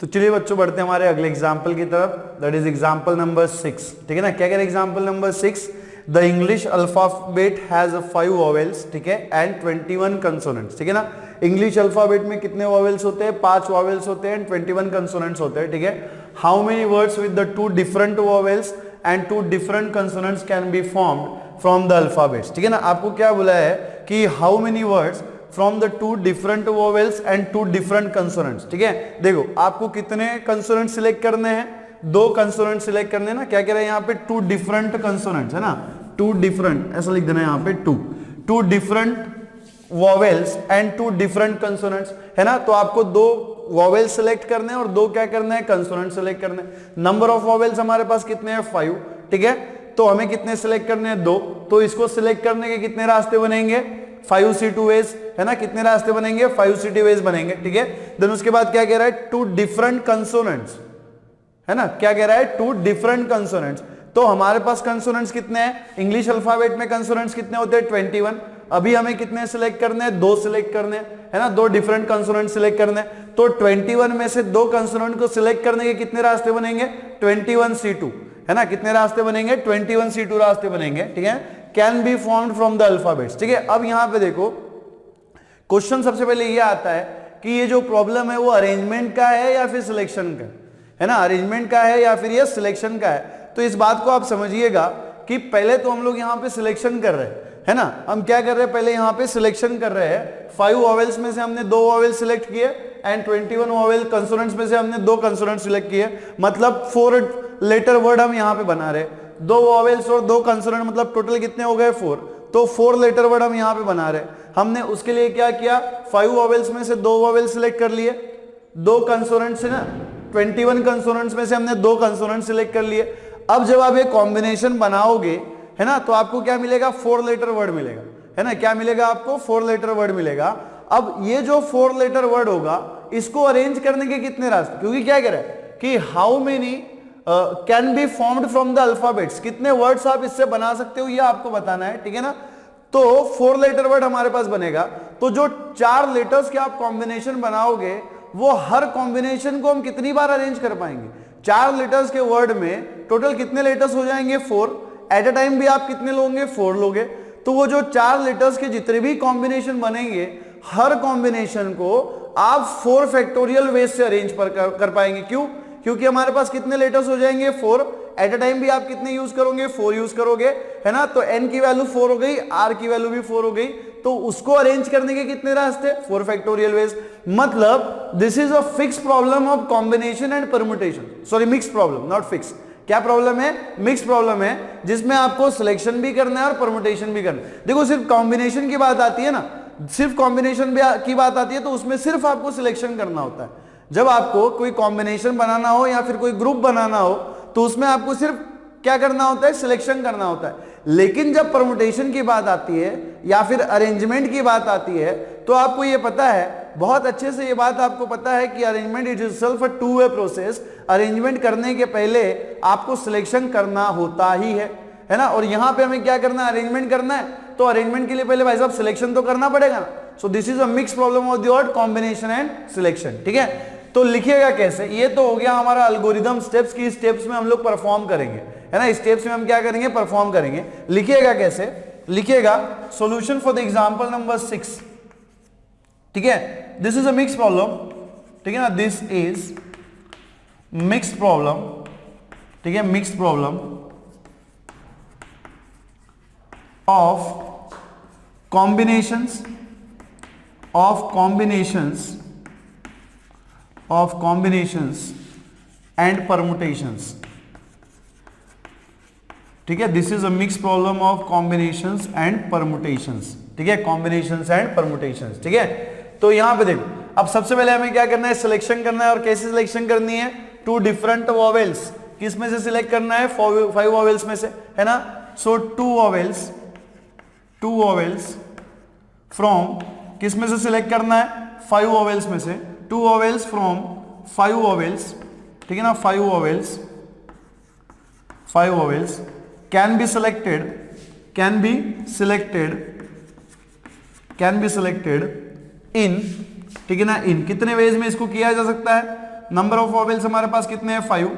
तो चलिए बच्चों बढ़ते हैं हमारे अगले एग्जाम्पल की तरफ, दैट इज एग्जाम्पल नंबर 6। ठीक है ना, क्या कह रहे example number 6, the English alphabet has 5 vowels, ठीक है, एंड 21 कंसोनेंट्स। ठीक है ना, इंग्लिश अल्फाबेट में कितने वॉवेल्स होते हैं? 5 वॉवेल्स होते हैं, 21 कंसोनेंट्स होते हैं। ठीक है, how many words with the 2 different vowels and 2 different consonants can be formed from the alphabets. ठीक है ना, आपको क्या बोला है कि how many words from the 2 different vowels and 2 different consonants. ठीक है, देखो आपको कितने कंसोनेंट सिलेक्ट करने हैं? 2 कंसोनेंट सिलेक्ट करने हैं ना। क्या कह रहे हैं यहाँ पे? 2 डिफरेंट कंसोनेंट्स, है ना, 2 डिफरेंट, ऐसा लिख देना है यहाँ पे 2 different vowels and 2 different consonants, है ना। तो आपको 2 वोवेल्स सिलेक्ट करने हैं और 2 क्या करना है? कंसोनेंट सिलेक्ट करने हैं। नंबर ऑफ वोवेल्स हमारे पास कितने हैं? 5। ठीक है, तो हमें कितने सिलेक्ट करने हैं? 2। तो इसको सिलेक्ट करने के कितने रास्ते बनेंगे? 5 C2 वेज, है ना। कितने रास्ते बनेंगे? 5 C2 वेज बनेंगे। ठीक है, देन उसके बाद क्या कह रहा है? 2 डिफरेंट कंसोनेंट्स, है ना। क्या कह रहा है? 2 डिफरेंट कंसोनेंट्स। तो हमारे पास कंसोनेंट्स कितने हैं? इंग्लिश अल्फाबेट में कंसोनेंट्स कितने होते हैं? 21। अभी हमें कितने सिलेक्ट करने हैं? 2 सिलेक्ट करने हैं, है ना। 2 डिफरेंट कंसोनेंट सिलेक्ट करने हैं। तो 21 में से 2 कंसोनेंट को सिलेक्ट करने के कितने रास्ते बनेंगे? 21 C2, है ना। कितने रास्ते बनेंगे? 21 C2 रास्ते बनेंगे। ठीक है, can be formed from the alphabets. ठीक है, अब यहां पे देखो क्वेश्चन सबसे पहले ये आता है कि ये जो प्रॉब्लम है वो अरेंजमेंट का है या फिर सिलेक्शन का है ना। अरेंजमेंट का है या फिर ये सिलेक्शन का है। तो इस बात को आप समझिएगा कि पहले तो हम लोग यहाँ पे सिलेक्शन कर रहे हैं, है ना। हम क्या कर रहे हैं? पहले यहाँ पे सिलेक्शन कर रहे हैं। 5 वॉवेल्स में से हमने 2 वॉवेल सिलेक्ट किए एंड 21 वॉवेल कंसोनेंट्स में से हमने 2 कंसोनेंट सिलेक्ट किए, मतलब 4 लेटर वर्ड हम यहाँ पे बना रहे हैं। 2 वॉवेल्स और 2 कंसोनेंट, मतलब टोटल कितने हो गए? 4। तो 4 लेटर वर्ड हम यहाँ पे बना रहे हैं। हमने उसके लिए क्या किया? 5 वॉवेल्स में से 2 वॉवेल सिलेक्ट कर लिए, 2 कंसोनेंट्स है ना, 21 कंसोनेंट्स में से हमने 2 कंसोनेंट सिलेक्ट कर लिए। अब जब आप ये कॉम्बिनेशन बनाओगे, है ना, तो आपको क्या मिलेगा? 4 लेटर वर्ड मिलेगा, है ना। क्या मिलेगा आपको? 4 लेटर वर्ड मिलेगा। अब ये जो 4 लेटर वर्ड होगा इसको अरेंज करने के कितने रास्ते? क्योंकि क्या कह रहा है कि how many can be formed from the alphabets, कितने वर्ड्स आप इससे बना सकते हो ये आपको बताना है। ठीक है ना, तो 4 लेटर वर्ड हमारे पास बनेगा। तो जो 4 लेटर्स के आप कॉम्बिनेशन बनाओगे वो हर कॉम्बिनेशन को हम कितनी बार अरेंज कर पाएंगे? 4 लेटर्स के वर्ड में टोटल कितने लेटर्स हो जाएंगे? 4। एट अ टाइम भी आप कितने लोगे? 4 लोगे। तो वो जो 4 लेटर्स के जितने भी कॉम्बिनेशन बनेंगे हर कॉम्बिनेशन को आप 4 फैक्टोरियल वेज से अरेंज कर पाएंगे। क्यों? क्योंकि हमारे पास कितने लेटर्स हो जाएंगे? 4। एट अ टाइम भी आप कितने यूज करोगे? 4 यूज करोगे, है ना। तो n की वैल्यू 4 हो गई, r की वैल्यू भी 4 हो गई। तो उसको अरेंज करने के कितने रास्ते? 4 फैक्टोरियल वेज। मतलब this is a fix problem of combination and permutation, sorry mix problem, not fix. क्या प्रॉब्लम है? मिक्स प्रॉब्लम है, जिसमें आपको सिलेक्शन भी करना है और परम्यूटेशन भी करना है। देखो सिर्फ कॉम्बिनेशन की बात आती है ना, सिर्फ कॉम्बिनेशन की बात आती है तो उसमें सिर्फ आपको सिलेक्शन करना होता है। जब आपको कोई कॉम्बिनेशन बनाना हो या फिर कोई ग्रुप बनाना हो तो उसमें आपको सिर्फ क्या करना होता है? सिलेक्शन करना होता है। लेकिन जब परम्यूटेशन की बात आती है या फिर अरेंजमेंट की बात आती है तो आपको ये पता है, बहुत अच्छे से ये बात आपको पता है कि arrangement it itself a 2 way process. Arrangement करने के पहले आपको सिलेक्शन करना होता ही है ना। और यहां पे हमें क्या करना है? अरेंजमेंट करना है। तो अरेंजमेंट के लिए पहले भाई साहब सिलेक्शन तो करना पड़ेगा ना। So this is a mix problem of the word combination and selection. ठीक है, तो लिखिएगा कैसे? ये तो हो गया हमारा एल्गोरिथम स्टेप्स की, स्टेप्स में हम लोग परफॉर्म करेंगे, है ना। स्टेप्स में हम क्या करेंगे? परफॉर्म करेंगे। लिखिएगा कैसे? लिखिएगा solution for the example number 6। ठीक है, this is a mix problem, ठीक है ना, दिस इज मिक्स प्रॉब्लम। ठीक है, mix problem of combinations and permutations. ठीक है, this is a mix problem of combinations and permutations. ठीक है, कॉम्बिनेशंस एंड परमुटेशंस। ठीक है, तो यहां पे देखो, अब सबसे पहले हमें क्या करना है? सिलेक्शन करना है। और कैसे सिलेक्शन करनी है? 2 डिफरेंट वॉवेल्स। किस में से सिलेक्ट करना है? 5 वॉवेल्स में से, है ना। सो 2 वॉवेल्स फ्रॉम किस में से सिलेक्ट करना है? 5 वॉवेल्स में से। 2 वॉवेल्स फ्रॉम 5 वॉवेल्स, ठीक है ना, 5 वॉवेल्स कैन बी सिलेक्टेड इन, ठीक है ना, इन कितने वेज में इसको किया जा सकता है? नंबर ऑफ वॉवेल्स हमारे पास कितने हैं 5।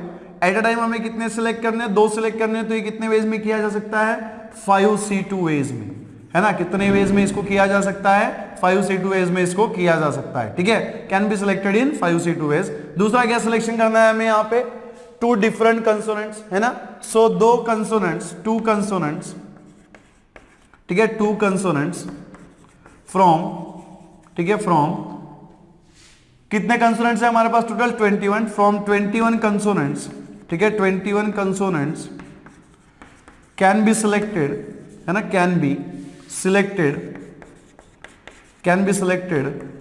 एट अ टाइम हमें कितने सिलेक्ट करने हैं 2 सिलेक्ट करने हैं, तो ये कितने वेज में किया जा सकता है 5C2 वेज में, है ना। कितने वेज में इसको किया जा सकता है 5C2 वेज में इसको किया जा सकता है, ठीक है। Can be selected in 5C2 ways. दूसरा क्या सिलेक्शन करना है हमें यहाँ पे 2 डिफरेंट कंसोनेंट्स, है ना। सो 2 कंसोनेंट्स 2 कंसोनेंट्स, ठीक है, 2 कंसोनेंट्स फ्रॉम, ठीक है, फ्रॉम कितने कंसोनेंट्स है हमारे पास टोटल 21, फ्रॉम 21 कंसोनेंट्स, ठीक है, 21 कंसोनेंट्स कैन बी सिलेक्टेड, है ना, कैन बी सिलेक्टेड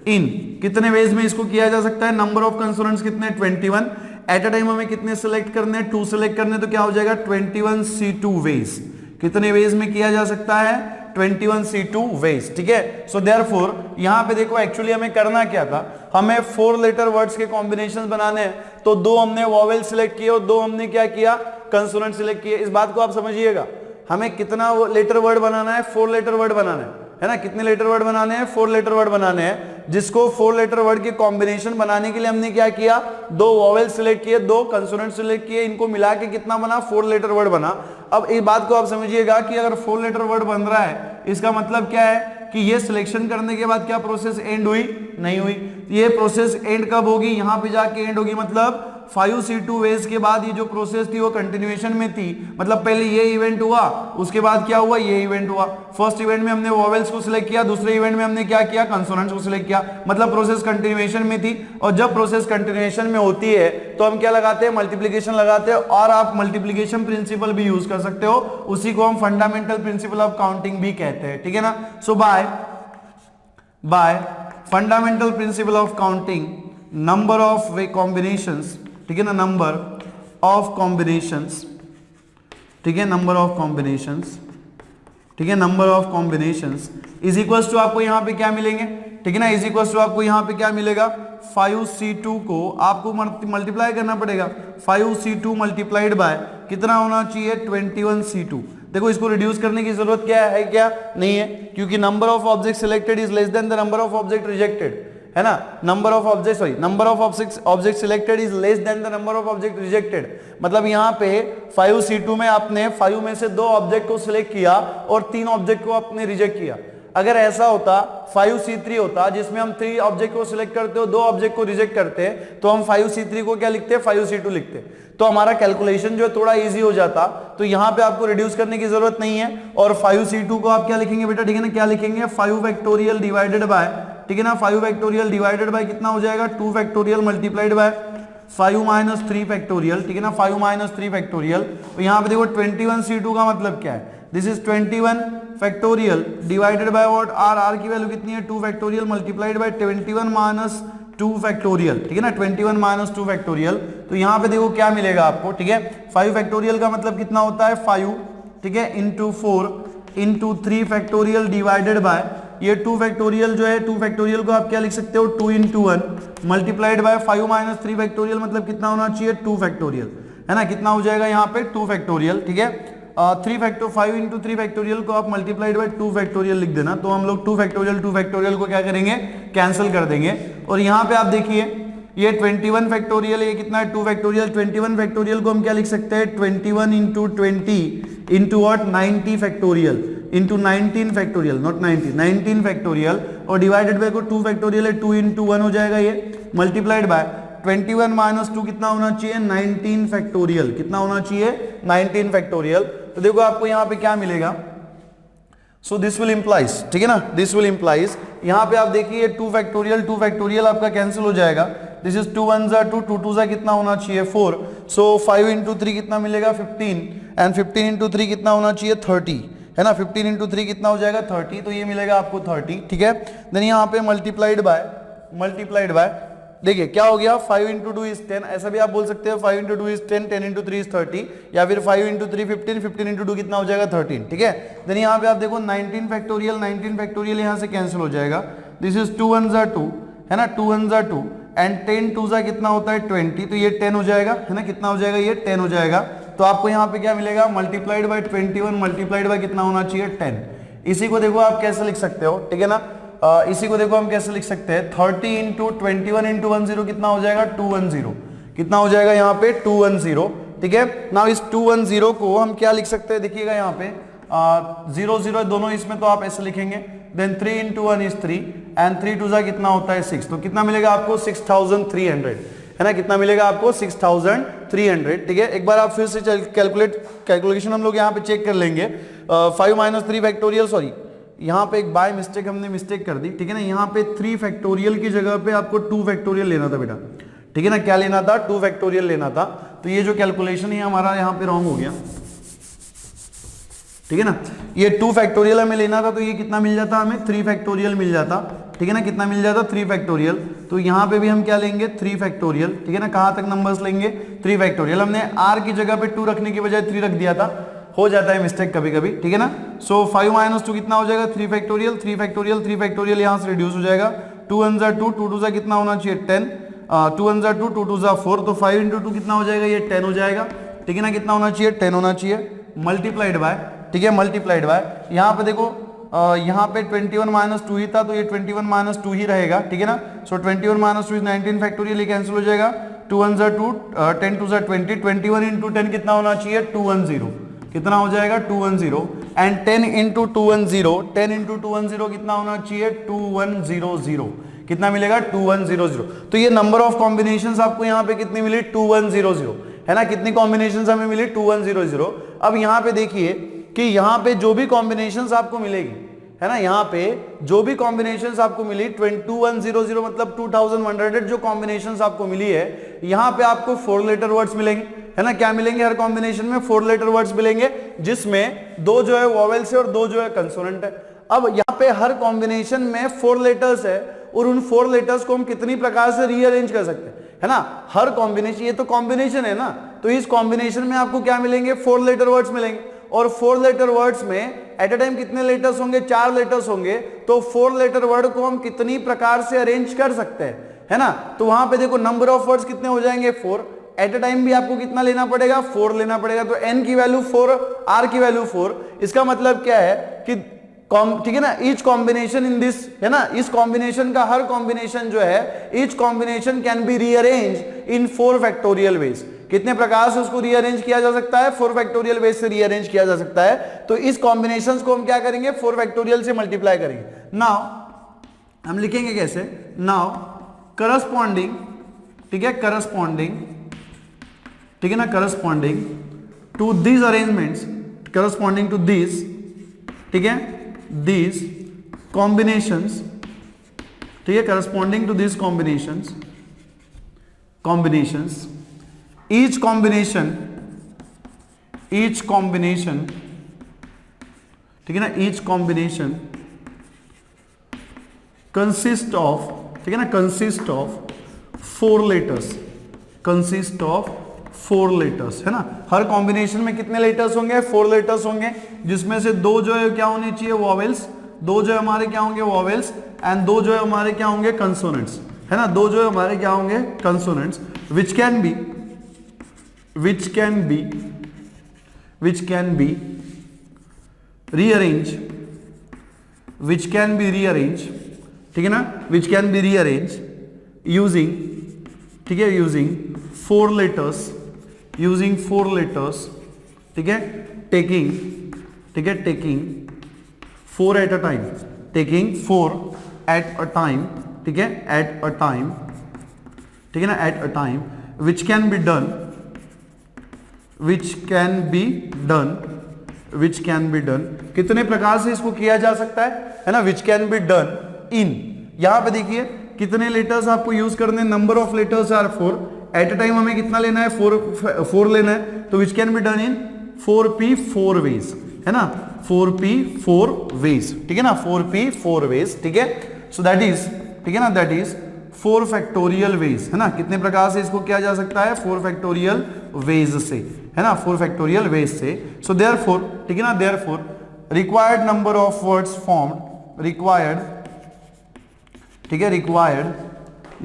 इन कितने वेज में इसको किया जा सकता है। नंबर ऑफ कंसोनेंट्स कितने 21। एट अ टाइम हमें कितने सिलेक्ट करने हैं 2 सिलेक्ट करने, तो क्या हो जाएगा 21C2 वेज। कितने वेज में किया जा सकता है 21C2 वेज, ठीक है। सो देयरफॉर यहां पे देखो एक्चुअली हमें करना क्या था, हमें 4 लेटर वर्ड्स के कॉम्बिनेशंस बनाने हैं, तो 2 हमने वॉवेल सिलेक्ट किए और 2 हमने क्या किया कंसोनेंट सिलेक्ट किए। इस बात को आप समझिएगा, हमें कितना लेटर वर्ड बनाना है 4 लेटर वर्ड बनाना है ना। कितने लेटर वर्ड बनाने हैं 4 लेटर वर्ड बनाने हैं, जिसको 4 लेटर वर्ड के कॉम्बिनेशन बनाने के लिए हमने क्या किया 2 वॉवेल सिलेक्ट किए, 2 कंसोनेंट सिलेक्ट किए, इनको मिला के कितना बना 4 लेटर वर्ड बना। अब इस बात को आप समझिएगा कि अगर 4 लेटर वर्ड बन रहा है इसका मतलब क्या है कि ये सिलेक्शन करने के बाद क्या प्रोसेस एंड हुई नहीं हुई। ये प्रोसेस एंड कब होगी, यहां पे जाके एंड होगी, मतलब 5C2 वेज के बाद ये जो प्रोसेस थी वो कंटिन्यूएशन में थी। मतलब पहले ये इवेंट हुआ, उसके बाद क्या हुआ ये इवेंट हुआ। फर्स्ट इवेंट में हमने वॉवेल्स को सिलेक्ट किया, दूसरे इवेंट में हमने क्या किया कंसोनेंट्स को सिलेक्ट किया, मतलब प्रोसेस कंटिन्यूएशन में थी। और जब प्रोसेस कंटिन्यूएशन में होती है तो हम क्या लगाते हैं मल्टीप्लीकेशन लगाते हैं, और आप मल्टीप्लीकेशन प्रिंसिपल भी यूज कर सकते हो, उसी को हम फंडामेंटल प्रिंसिपल ऑफ काउंटिंग भी कहते हैं, ठीक है ना। So by fundamental principle of counting number of way combinations, ठीक है ना, नंबर ऑफ कॉम्बिनेशंस, ठीक है, नंबर ऑफ कॉम्बिनेशंस, ठीक है, number of combinations is equals to आपको यहां पे क्या मिलेंगे, ठीक है ना, इज इक्वल्स टू आपको यहां पे क्या मिलेगा 5C2 को आपको मल्टीप्लाई करना पड़ेगा। 5C2 मल्टीप्लाइड बाय कितना होना चाहिए 21C2। देखो इसको रिड्यूस करने की जरूरत क्या है क्या नहीं है, क्योंकि number of object selected is less than the number of object rejected, है ना। Number of object selected is less than the number of object rejected. मतलब यहाँ पे 5C2 में आपने 5 में से 2 ऑब्जेक्ट को सिलेक्ट किया और 3 ऑब्जेक्ट को आपने रिजेक्ट किया। अगर ऐसा होता 5C3 होता जिसमें हम 3 ऑब्जेक्ट को सिलेक्ट करते हो 2 ऑब्जेक्ट को रिजेक्ट करते हैं, तो हम 5C3 को क्या लिखते 5C2 लिखते, तो हमारा कैलकुलेशन जो है थोड़ा इजी हो जाता। तो यहाँ पे आपको रिड्यूस करने की जरूरत नहीं है, और 5C2 को आप क्या लिखेंगे बेटा, ठीक है ना, क्या लिखेंगे 5 फैक्टोरियल डिवाइडेड बाय, ठीक है ना, 5 फैक्टोरियल डिवाइडेड बाय कितना हो जाएगा 2 factorial multiplied bye 5 minus 3 factorial, ठीक है ना, 5 माइनस 3 फैक्टोरियल। तो यहाँ पे देखो 21C2 का मतलब क्या है, this is 21 factorial divided by what r की वैल्यू कितनी है 2 factorial multiplied by 21 minus 2 factorial, ठीक है ना, 21 माइनस 2 फैक्टोरियल। तो यहाँ पे देखो क्या मिलेगा आपको, ठीक है, 5 फैक्टोरियल का मतलब कितना होता है 5, ठीक है, into 4 into 3 factorial divided bye ये 2 फैक्टोरियल जो है 2 फैक्टोरियल को आप क्या लिख सकते हो 2 into 1 multiplied by 5 minus 3 factorial, मतलब कितना होना चाहिए 2 फैक्टोरियल, है ना, कितना हो जाएगा यहाँ पे 2 फैक्टोरियल, ठीक है। 5 इंटू 3 फैक्टोरियल को आप मल्टीप्लाइड बाय 2 फैक्टोरियल लिख देना, तो हम लोग 2 फैक्टोरियल को क्या करेंगे कैंसिल कर देंगे। और यहाँ पे आप देखिए ये 21 फैक्टोरियल, ये कितना है 2 फैक्टोरियल, 21 फैक्टोरियल को हम क्या लिख सकते हैं 21 into 20 into what 90 factorial into 19 factorial, not 90, 19 factorial, और डिवाइडेड बाय को 2 फैक्टोरियल है 2 इंटू 1 हो जाएगा ये, मल्टीप्लाइड बाय 21 माइनस 2 कितना होना चाहिए 19 फैक्टोरियल, कितना होना चाहिए 19 फैक्टोरियल। तो देखो आपको यहाँ पे क्या मिलेगा, सो दिस विल इंप्लाइज, ठीक है ना, दिस विल इंप्लाइज, यहाँ पे आप देखिए 2 फैक्टोरियल आपका कैंसिल हो जाएगा, दिस इज 2 1 जा 2 2 2 जा कितना होना चाहिए 4, सो 5 इंटू 3 कितना मिलेगा 15, एंड 15 इंटू 3 कितना होना चाहिए 30, है ना, 15 इंटू 3 कितना हो जाएगा 30, तो ये मिलेगा आपको 30, ठीक है। देन यहाँ पे मल्टीप्लाइड बाय देखिए क्या हो गया 5 इंटू 2 इज 10, ऐसा भी आप बोल सकते हो 5 इंटू 2 इज 10, 10 इंटू 3 इज 30, या फिर 5 इंटू 3 15, 15 इंटू 2 कितना हो जाएगा 13, ठीक है। देन यहाँ पे आप देखो 19 फैक्टोरियल यहाँ से कैंसिल हो जाएगा, दिस इज 2 1 जा 2, है ना, 2 1 जा 2 एंड 10 2 जा कितना होता है 20, तो ये 10 हो जाएगा, है ना, कितना हो जाएगा ये 10 हो जाएगा। तो आपको यहाँ पे क्या मिलेगा मल्टीप्लाइड बाय 21 मल्टीप्लाइड बाय कितना होना चाहिए 10। इसी को देखो आप कैसे लिख सकते हो, ठीक है ना, इसी को देखो हम कैसे लिख सकते हैं 30 इंटू 21 इंटू 10 कितना हो जाएगा 210, कितना हो जाएगा यहाँ पे 210, ठीक है। नाउ इस 210 को हम क्या लिख सकते हैं, देखिएगा यहाँ पे 0 0 दोनों इसमें, तो आप ऐसे लिखेंगे, देन 3 into 1 is 3 एंड 3 2 जा कितना होता है 6, तो कितना मिलेगा आपको 6300, है ना, कितना मिलेगा आपको 6300, ठीक है। एक बार आप फिर से कैलकुलेशन हम लोग यहाँ पे चेक कर लेंगे। 5 - 3 फैक्टोरियल, सॉरी यहाँ पे एक बाय मिस्टेक हमने मिस्टेक कर दी, ठीक है ना। यहाँ पे 3 फैक्टोरियल की जगह पे आपको 2 फैक्टोरियल लेना था बेटा, ठीक है ना। क्या लेना था, 2 फैक्टोरियल लेना था। तो ये जो कैलकुलेशन है हमारा यहाँ पे रॉन्ग हो गया, ठीक है ना। ये 2 फैक्टोरियल हमें लेना था, तो ये कितना मिल जाता, हमें 3 फैक्टोरियल मिल जाता, ठीक है ना। कितना मिल जाता, 3 फैक्टोरियल। तो यहाँ पे भी हम क्या लेंगे, 3 फैक्टोरियल, ठीक है ना। कहाँ तक नंबर्स लेंगे, 3 फैक्टोरियल। हमने r की जगह पे 2 रखने की बजाय 3 रख दिया था, हो जाता है मिस्टेक कभी कभी, ठीक है ना। सो 5 - 2 कितना हो जाएगा, 3 फैक्टोरियल, 3 फैक्टोरियल, 3 फैक्टोरियल यहाँ से रिड्यूस हो जाएगा। 2 1 जा 2, 2 2 जा कितना होना चाहिए 10, 2 1 जा 2, 2 2 जा 4, तो 5 into 2 कितना हो जाएगा, ये 10 हो जाएगा, ठीक है ना। कितना होना चाहिए, 10 होना चाहिए, मल्टीप्लाइड बाय, ठीक है, मल्टीप्लाइड बाय। यहाँ पे देखो यहाँ पे 21 - 2 ही था, तो ये 21 - 2 ही रहेगा, ठीक है ना। सो 21 - 2 इज 19 फैक्टोरियल, ये कैंसिल हो जाएगा। 2 1 जा 2, 10 2 जा 20, 21 into 10 कितना होना चाहिए 210, कितना हो जाएगा 210, एंड 10 into 210, 10 into 210 कितना होना चाहिए 2100, कितना मिलेगा 2100। तो ये नंबर ऑफ कॉम्बिनेशंस आपको यहाँ पे कितनी मिली 2100, है ना। कितनी कॉम्बिनेशंस हमें मिली 2100। अब यहाँ पे देखिए कि यहाँ पे जो भी कॉम्बिनेशंस आपको मिलेगी, है ना, यहाँ पे जो भी कॉम्बिनेशंस आपको मिली 2100 मतलब 2100 जो कॉम्बिनेशंस आपको मिली है, यहाँ पे आपको 4 लेटर वर्ड्स मिलेंगे, है ना। क्या मिलेंगे, हर कॉम्बिनेशन में 4 लेटर वर्ड्स मिलेंगे, जिसमें 2 जो है वोवेल्स है और 2 जो है कंसोनेंट है। अब यहाँ पे हर कॉम्बिनेशन में 4 लेटर्स है, और उन 4 लेटर्स को हम कितनी प्रकार से रीअरेंज कर सकते हैं, है ना। हर कॉम्बिनेशन, ये तो कॉम्बिनेशन है ना, तो इस कॉम्बिनेशन में आपको क्या मिलेंगे 4 लेटर वर्ड्स मिलेंगे, और 4 लेटर वर्ड्स में एट अ टाइम कितने लेटर्स होंगे, 4 लेटर्स होंगे। तो 4 लेटर वर्ड को हम कितनी प्रकार से अरेंज कर सकते हैं, है ना। तो वहां पे देखो नंबर ऑफ वर्ड्स कितने हो जाएंगे 4, एट अ टाइम भी आपको कितना लेना पड़ेगा 4 लेना पड़ेगा। तो n की वैल्यू 4, r की वैल्यू 4, इसका मतलब क्या है कि ठीक है ना, ईच कॉम्बिनेशन इन दिस, है ना, इस कॉम्बिनेशन का हर कॉम्बिनेशन जो है, each combination can be rearrange in 4 factorial veg. कितने प्रकार से उसको रीअरेंज किया जा सकता है, 4 फैक्टोरियल वेज से रीअरेंज किया जा सकता है। तो इस कॉम्बिनेशंस को हम क्या करेंगे 4 फैक्टोरियल से मल्टीप्लाई करेंगे। नाउ हम लिखेंगे कैसे, नाउ करस्पॉन्डिंग, ठीक है, करस्पॉन्डिंग, ठीक है ना, corresponding to these arrangements, corresponding to these, ठीक है, these combinations, ठीक है, corresponding to these combinations, each combination, ठीक है ना, each combination consist of, ठीक है ना, consist of 4 letters, consist of 4 letters, है ना। हर कॉम्बिनेशन में कितने लेटर्स होंगे 4 लेटर्स होंगे, जिसमें से 2 जो है क्या होने चाहिए वोवेल्स, 2 जो है हमारे क्या होंगे वोवेल्स, एंड 2 जो है हमारे क्या होंगे कंसोनेंट्स, है ना। 2 जो है हमारे क्या होंगे consonants, which can be rearranged, ठीक है ना, which can be rearranged using, ठीक है, using 4 letters, ठीक है, taking 4 at a time, taking 4 at a time, ठीक है, at a time, ठीक है ना, at a time, which can be done, कितने प्रकार से इसको किया जा सकता है ना, which can be done in, यहां पे देखिए कितने लेटर्स आपको यूज करने, number of letters are 4, at a time हमें कितना लेना है 4 लेना है, तो which can be done in 4p 4 ways, है ना, 4p 4 वेज, ठीक है ना, 4p 4 वेज, ठीक है। सो दैट इज, ठीक है ना, दैट इज 4 फैक्टोरियल वेज, है ना। कितने प्रकार से इसको किया जा सकता है 4 फैक्टोरियल वेज से, है ना, 4 फैक्टोरियल वेज से। सो देयरफॉर, ठीक है ना, therefore required number of words formed, required, ठीक है, required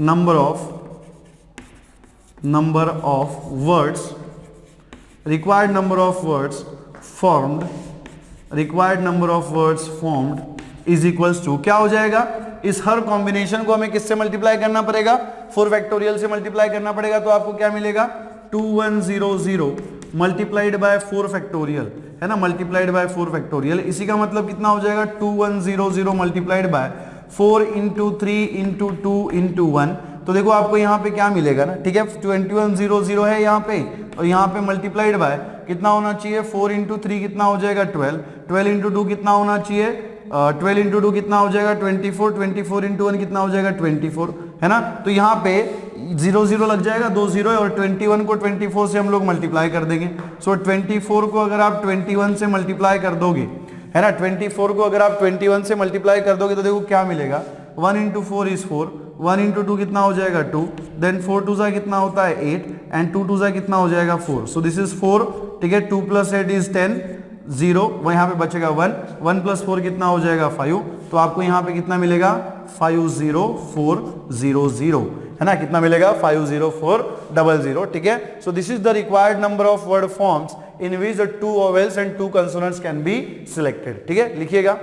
number of words, required number of words formed is equals to क्या हो जाएगा, इस हर कॉम्बिनेशन को हमें किससे मल्टीप्लाई करना पड़ेगा, 4 फैक्टोरियल से मल्टीप्लाई करना पड़ेगा। तो आपको क्या मिलेगा, 2100 मल्टीप्लाइड बाय 4 फैक्टोरियल, है ना, मल्टीप्लाइड बाय 4 फैक्टोरियल। इसी का मतलब कितना हो जाएगा, 2100 multiplied by 4 into 3 into 2 into 1। तो देखो आपको यहाँ पे क्या मिलेगा ना, ठीक है, 2100 है यहाँ पे, और यहाँ पे मल्टीप्लाइड बाय कितना होना चाहिए, 4 इंटू 3 कितना हो जाएगा 12, 12 इंटू 2 कितना होना चाहिए, 12 इंटू 2 कितना हो जाएगा 24, 24 इंटू 1 कितना हो जाएगा 24, है ना। तो यहाँ पे 0 लग जाएगा, 2 0 है, और 21 को 24 से हम लोग मल्टीप्लाई कर देंगे। सो 24 को अगर आप 21 से मल्टीप्लाई कर दोगे, है ना, 24 को अगर आप 21 से मल्टीप्लाई कर दोगे तो देखो क्या मिलेगा, 1 इंटू 4 इज 4, 1 इंटू 2 कितना हो जाएगा 2, देन 4 2 सा कितना होता है 8, एंड 2 2 सा कितना हो जाएगा 4। सो दिस इज 4, ठीक है, 2 प्लस 8 इज 10, 0, वो यहाँ पे बचेगा 1, 1 प्लस 4 कितना हो जाएगा 5। तो आपको यहाँ पे कितना मिलेगा, 50400, है ना, कितना मिलेगा 50400, ठीक है। So this is the required number of word forms in which 2 vowels and 2 consonants can be selected, ठीक है, लिखिएगा।